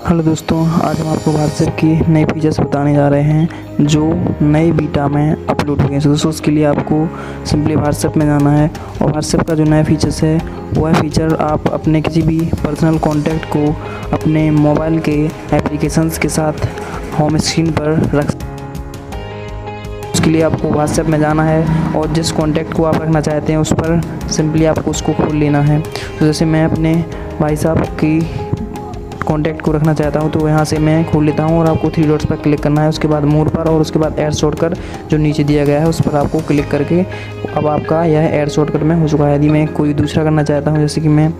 Hello दोस्तों, आज हम आपको व्हाट्सएप की नई फीचर्स बताने जा रहे हैं जो नई बीटा में अपलोड हुए हैं। दोस्तों उसके लिए आपको सिंपली व्हाट्सएप में जाना है और व्हाट्सएप का जो नया फीचर्स है वह फीचर आप अपने किसी भी पर्सनल कॉन्टैक्ट को अपने मोबाइल के एप्लीकेशंस के साथ होम स्क्रीन पर रख। उसके लिए आपको व्हाट्सएप में जाना है और जिस कॉन्टैक्ट को आप रखना चाहते हैं उस पर सिंपली आपको उसको खोल लेना है। तो जैसे मैं अपने भाई साहब की कॉन्टैक्ट को रखना चाहता हूं तो यहाँ से मैं खोल लेता हूं और आपको 3 डॉट्स पर क्लिक करना है, उसके बाद मोर पर और उसके बाद ऐड शॉर्टकट जो नीचे दिया गया है उस पर आपको क्लिक करके अब आपका यह ऐड शॉर्टकट में हो चुका है। यदि मैं कोई दूसरा करना चाहता हूं, जैसे कि मैं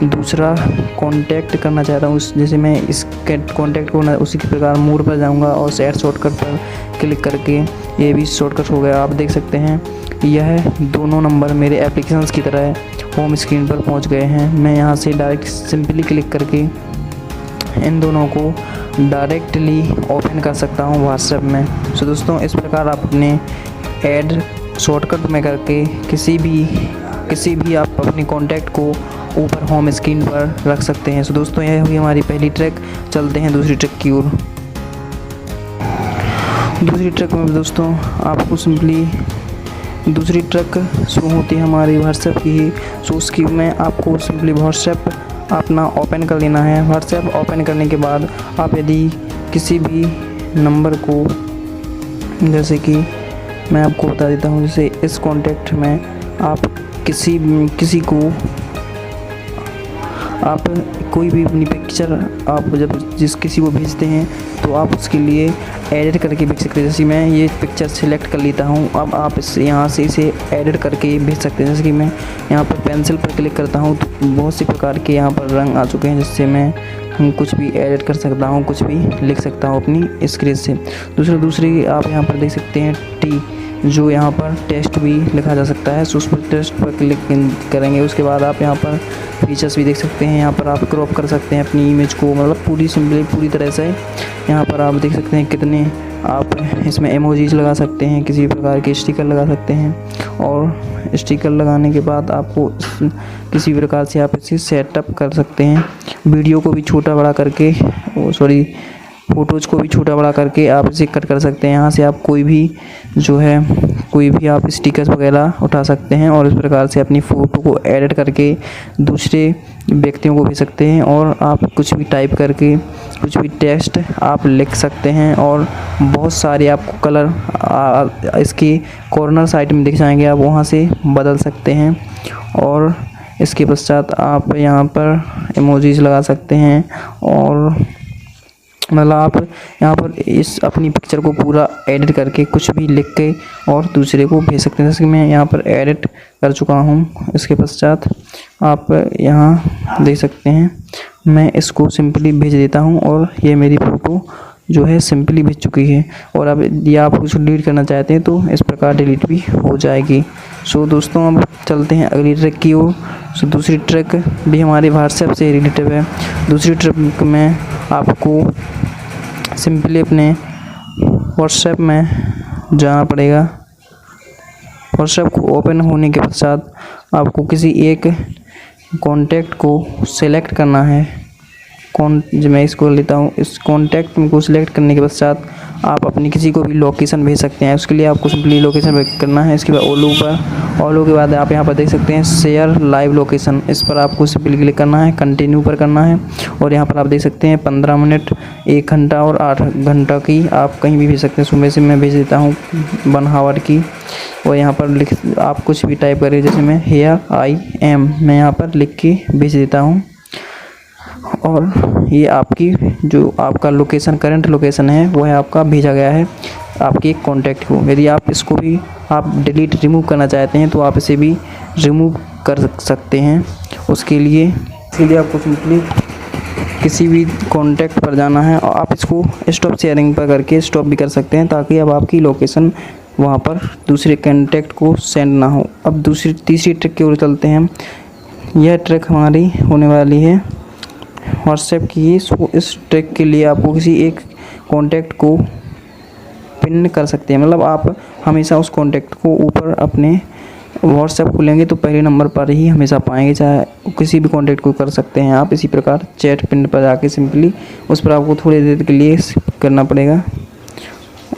दूसरा कॉन्टैक्ट करना चाहता हूं, जैसे मैं इस कॉन्टैक्ट को उसी के प्रकार मोर पर जाऊँगा और ऐड शॉर्टकट पर क्लिक करके ये भी शॉर्टकट हो गया। आप देख सकते हैं यह दोनों नंबर मेरे एप्लीकेशंस की तरह होम स्क्रीन पर पहुँच गए हैं। मैं यहाँ से डायरेक्ट सिंपली क्लिक करके इन दोनों को डायरेक्टली ओपन कर सकता हूं व्हाट्सएप में। सो दोस्तों इस प्रकार आप अपने ऐड शॉर्टकट में करके किसी भी आप अपने कॉन्टैक्ट को ऊपर होम स्क्रीन पर रख सकते हैं। सो दोस्तों यह हुई हमारी पहली ट्रिक। चलते हैं दूसरी ट्रिक की ओर। दूसरी ट्रिक में दोस्तों आपको सिंपली दूसरी ट्रिक शुरू होती है हमारी व्हाट्सएप की ही। सो उसकी में आपको सिंपली व्हाट्सएप अपना ओपन कर लेना है। व्हाट्सएप ओपन करने के बाद आप यदि किसी भी नंबर को, जैसे कि मैं आपको बता देता हूँ, जैसे इस कॉन्टैक्ट में आप किसी को आप कोई भी अपनी पिक्चर आप जब किसी को भेजते हैं तो आप उसके लिए एडिट करके भेज सकते हैं। जैसे मैं ये पिक्चर सेलेक्ट कर लेता हूँ, अब आप यहाँ से इसे एडिट करके भेज सकते हैं। जैसे कि मैं यहाँ पर पेंसिल पर क्लिक करता हूँ तो बहुत सी प्रकार के यहाँ पर रंग आ चुके हैं, जिससे मैं कुछ भी एडिट कर सकता हूँ, कुछ भी लिख सकता हूँ अपनी स्क्रीन से। दूसरी आप यहाँ पर देख सकते हैं टी, जो यहाँ पर टेस्ट भी लिखा जा सकता है। सो उस पर टेस्ट पर क्लिक करेंगे। उसके बाद आप यहाँ पर फीचर्स भी देख सकते हैं। यहाँ पर आप क्रॉप कर सकते हैं अपनी इमेज को, मतलब पूरी तरह से। यहाँ पर आप देख सकते हैं कितने आप इसमें इमोजीज लगा सकते हैं, किसी प्रकार के स्टिकर लगा सकते हैं और स्टिकर लगाने के बाद आपको किसी प्रकार से आप इसे सेटअप कर सकते हैं। वीडियो को भी छोटा बड़ा करके फ़ोटोज़ को भी छोटा बड़ा करके आप इसे कट कर सकते हैं। यहाँ से आप कोई भी आप स्टिकर्स वगैरह उठा सकते हैं और इस प्रकार से अपनी फ़ोटो को एडिट करके दूसरे व्यक्तियों को भेज सकते हैं। और आप कुछ भी टाइप करके कुछ भी टेक्स्ट आप लिख सकते हैं और बहुत सारे आपको कलर इसकी कॉर्नर साइड में दिख जाएंगे, आप वहाँ से बदल सकते हैं। और इसके पश्चात आप यहाँ पर इमोजीज लगा सकते हैं और मतलब आप यहाँ पर इस अपनी पिक्चर को पूरा एडिट करके कुछ भी लिख के और दूसरे को भेज सकते हैं। जैसे कि मैं यहाँ पर एडिट कर चुका हूँ। इसके पश्चात आप यहाँ देख सकते हैं मैं इसको सिंपली भेज देता हूँ और ये मेरी फ़ोटो जो है सिंपली भेज चुकी है। और अब यदि आप कुछ डिलीट करना चाहते हैं तो इस प्रकार डिलीट भी हो जाएगी। सो दोस्तों अब चलते हैं अगली ट्रिक की ओर। सो दूसरी ट्रिक भी हमारे व्हाट्सएप से रिलेटेड है। दूसरी ट्रिक में आपको सिंपली अपने व्हाट्सएप में जाना पड़ेगा। व्हाट्सएप को ओपन होने के पश्चात आपको किसी एक कॉन्टैक्ट को सिलेक्ट करना है। मैं इसको लेता हूँ। इस कॉन्टैक्ट को सिलेक्ट करने के पश्चात आप अपनी किसी को भी लोकेशन भेज सकते हैं। उसके लिए आपको सिंपली लोकेशन करना है। इसके बाद ऑलो के बाद आप यहाँ पर देख सकते हैं शेयर लाइव लोकेशन, इस पर आपको सिंपली क्लिक करना है, कंटिन्यू पर करना है। और यहाँ पर आप देख सकते हैं 15 मिनट, 1 घंटा और 8 घंटा की आप कहीं भी भेज सकते हैं। सुबह से मैं भेज देता हूँ 1 आवर की। और यहाँ पर आप कुछ भी टाइप करें, जैसे मैं हियर आई एम मैं यहाँ पर लिख के भेज देता हूँ। और ये आपकी जो आपका लोकेशन करंट लोकेशन है वो है आपका भेजा गया है आपके एक कॉन्टैक्ट को। यदि आप इसको भी आप रिमूव करना चाहते हैं तो आप इसे भी रिमूव कर सकते हैं। इसके लिए आपको सिंपली किसी भी कॉन्टैक्ट पर जाना है और आप इसको स्टॉप शेयरिंग पर करके स्टॉप भी कर सकते हैं, ताकि अब आपकी लोकेशन वहाँ पर दूसरे कॉन्टैक्ट को सेंड ना हो। अब तीसरी ट्रिक की ओर चलते हैं। यह ट्रिक हमारी होने वाली है व्हाट्सएप की। इस ट्रिक के लिए आपको किसी एक कॉन्टैक्ट को पिन कर सकते हैं, मतलब आप हमेशा उस कॉन्टैक्ट को ऊपर अपने व्हाट्सएप खोलेंगे तो पहले नंबर पर ही हमेशा पाएंगे, चाहे किसी भी कॉन्टैक्ट को कर सकते हैं आप। इसी प्रकार चैट पिन पर जाके सिंपली उस पर आपको थोड़ी देर के लिए करना पड़ेगा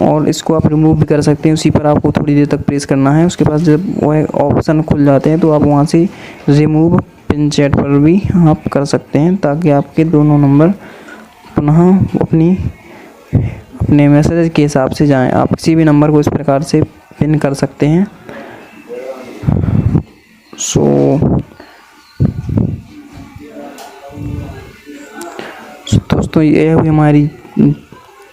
और इसको आप रिमूव भी कर सकते हैं। उसी पर आपको थोड़ी देर तक प्रेस करना है। उसके बाद जब वह ऑप्शन खुल जाते हैं तो आप वहाँ से रिमूव पिन चैट पर भी आप कर सकते हैं, ताकि आपके दोनों नंबर पुनः अपने मैसेज के हिसाब से जाएं। आप किसी भी नंबर को इस प्रकार से पिन कर सकते हैं। दोस्तों ये हुई हमारी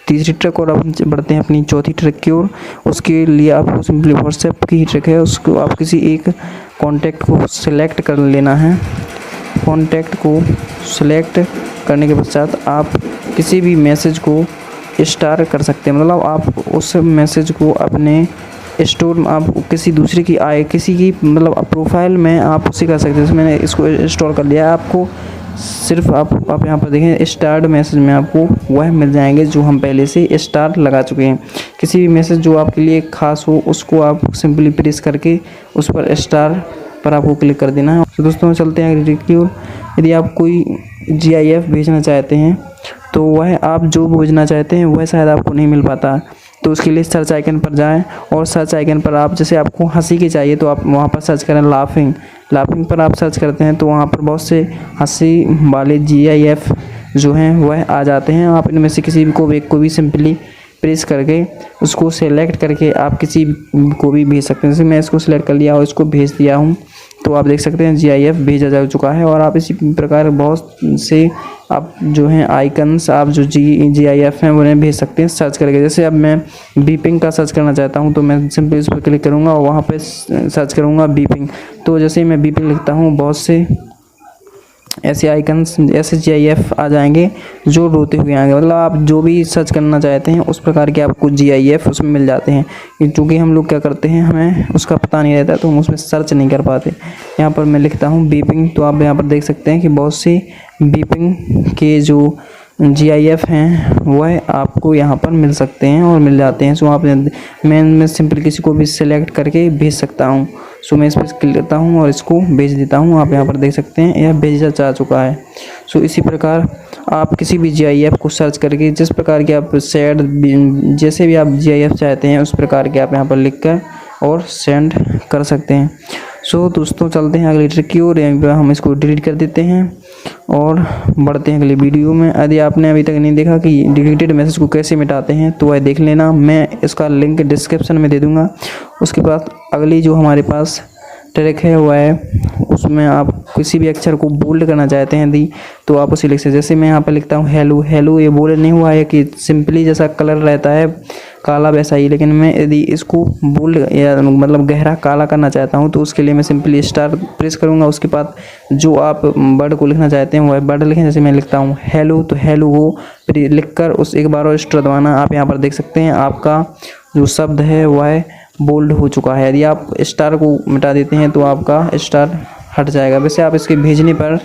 तीसरी ट्रिक और अब बढ़ते हैं अपनी चौथी ट्रिक की ओर। उसके लिए आपको सिंपली व्हाट्सएप की ही ट्रिक है, उसको आप किसी एक कॉन्टैक्ट को सिलेक्ट कर लेना है। कॉन्टैक्ट को सिलेक्ट करने के पश्चात आप किसी भी मैसेज को स्टार कर सकते हैं, मतलब आप उस मैसेज को अपने स्टोर आप किसी दूसरे की किसी की मतलब प्रोफाइल में आप उसे कर सकते हैं। जैसे मैंने इसको इंस्टॉल कर लिया है, आपको सिर्फ आप यहाँ पर देखें स्टार्ड मैसेज में आपको वह मिल जाएंगे जो हम पहले से स्टार लगा चुके हैं। किसी भी मैसेज जो आपके लिए ख़ास हो उसको आप सिंपली प्रेस करके उस पर स्टार पर आपको क्लिक कर देना है। तो दोस्तों चलते हैं अगली ट्रिक की ओर। यदि आप कोई GIF भेजना चाहते हैं तो वह आप जो भेजना चाहते हैं वह शायद आपको नहीं मिल पाता, तो उसके लिए सर्च आइकन पर जाएं और सर्च आइकन पर आप जैसे आपको हंसी की चाहिए तो आप वहाँ पर सर्च करें लाफिंग पर आप सर्च करते हैं तो वहाँ पर बहुत से हंसी वाले GIF जो हैं वह आ जाते हैं। आप इनमें से किसी भी को भी सिंपली प्रेस करके उसको सेलेक्ट करके आप किसी को भी भेज सकते हैं। जैसे मैं इसको सिलेक्ट कर लिया और इसको भेज दिया हूँ तो आप देख सकते हैं GIF भेजा जा चुका है। और आप इसी प्रकार बहुत से आप जो हैं आइकन्स आप जो GIF हैं उन्हें भेज सकते हैं सर्च करके। जैसे अब मैं बीपिंग का सर्च करना चाहता हूं तो मैं सिंपली इस पर क्लिक करूंगा और वहां पे सर्च करूंगा बीपिंग। तो जैसे ही मैं बीपिंग लिखता हूं बहुत से ऐसे आइकन्स ऐसे GIF आ जाएंगे जो रोते हुए आएंगे, मतलब आप जो भी सर्च करना चाहते हैं उस प्रकार के आपको GIF उसमें मिल जाते हैं। क्योंकि हम लोग क्या करते हैं हमें उसका पता नहीं रहता तो हम उसमें सर्च नहीं कर पाते। यहाँ पर मैं लिखता हूँ बीपिंग तो आप यहाँ पर देख सकते हैं कि बहुत से बीपिंग के जो GIF हैं वह आपको यहाँ पर मिल सकते हैं और मिल जाते हैं। सो आप मैं सिंपल किसी को भी सिलेक्ट करके भेज सकता हूँ। सो मैं इस पर क्लिक करता हूँ और इसको भेज देता हूँ। आप यहाँ पर देख सकते हैं यह भेजा जा चुका है। सो इसी प्रकार आप किसी भी GIF को सर्च करके जिस प्रकार के आप जैसे भी आप GIF चाहते हैं उस प्रकार के आप यहाँ पर लिख कर और सेंड कर सकते हैं। सो दोस्तों चलते हैं अगली ट्रिक की ओर। यहीं पर हम इसको डिलीट कर देते हैं और बढ़ते हैं अगली वीडियो में। यदि आपने अभी तक नहीं देखा कि डिलीटेड मैसेज को कैसे मिटाते हैं तो वह देख लेना, मैं इसका लिंक डिस्क्रिप्शन में दे दूंगा। उसके बाद अगली जो हमारे पास ट्रिक है वह है उसमें आप किसी भी अक्षर को बोल्ड करना चाहते हैं यदि तो आप उसे लिख सकते हैं। जैसे मैं यहाँ पर लिखता हूँ हेलो, ये बोल्ड नहीं हुआ है कि सिंपली जैसा कलर रहता है काला वैसा ही, लेकिन मैं यदि इसको बोल्ड या मतलब गहरा काला करना चाहता हूँ तो उसके लिए मैं सिंपली स्टार प्रेस करूँगा। उसके बाद जो आप वर्ड को लिखना चाहते हैं वह वर्ड लिखें। जैसे मैं लिखता हूँ हेलो तो हेलो वो लिख कर उस एक बार और स्टार दबाना। आप यहाँ पर देख सकते हैं आपका जो शब्द है वह बोल्ड हो चुका है। यदि आप स्टार को मिटा देते हैं तो आपका स्टार हट जाएगा। वैसे आप इसके भेजने पर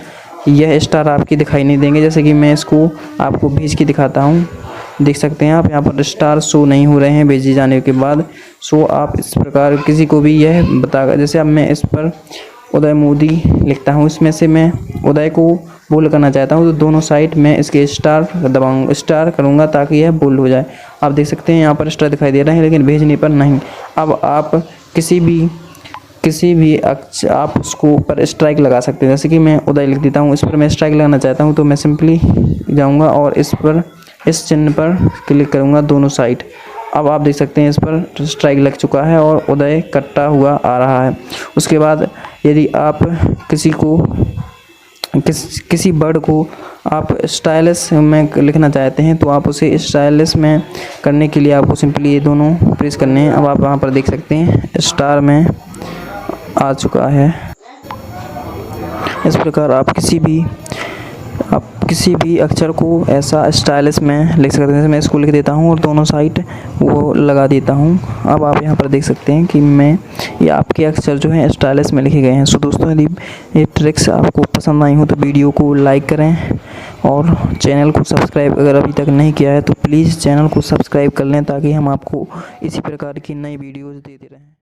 यह स्टार आपकी दिखाई नहीं देंगे। जैसे कि मैं इसको आपको भेज के दिखाता हूँ, देख सकते हैं आप यहाँ पर स्टार शो नहीं हो रहे हैं भेजे जाने के बाद। सो आप इस प्रकार किसी को भी यह बताकर, जैसे अब मैं इस पर उदय मोदी लिखता हूँ, इसमें से मैं उदय को बोल्ड करना चाहता हूँ तो दोनों साइड में इसके स्टार दबाऊंगा, स्टार करूँगा ताकि यह बोल्ड हो जाए। आप देख सकते हैं यहाँ पर स्टार दिखाई दे रहे हैं लेकिन भेजने पर नहीं। अब आप किसी भी आप उसको ऊपर स्ट्राइक लगा सकते हैं। जैसे कि मैं उदय लिख देता हूँ, इस पर मैं स्ट्राइक लगाना चाहता हूँ तो मैं सिंपली जाऊँगा और इस चिन्ह पर क्लिक करूँगा दोनों साइड। अब आप देख सकते हैं इस पर स्ट्राइक लग चुका है और उदय कट्टा हुआ आ रहा है। उसके बाद यदि आप किसी वर्ड को आप स्टाइलिश में लिखना चाहते हैं तो आप उसे स्टाइलिश में करने के लिए आपको सिंपली ये दोनों प्रेस करने हैं। अब आप वहाँ पर देख सकते हैं स्टार में आ चुका है। इस प्रकार आप किसी भी अक्षर को ऐसा स्टाइलिश में लिख सकते हैं। जैसे मैं इसको लिख देता हूँ और दोनों साइड वो लगा देता हूँ। अब आप यहाँ पर देख सकते हैं कि ये आपके अक्षर जो हैं स्टाइलिश में लिखे गए हैं। सो दोस्तों यदि ये ट्रिक्स आपको पसंद आई हो तो वीडियो को लाइक करें और चैनल को सब्सक्राइब अगर अभी तक नहीं किया है तो प्लीज़ चैनल को सब्सक्राइब कर लें ताकि हम आपको इसी प्रकार की नई वीडियोज़ देते रहें।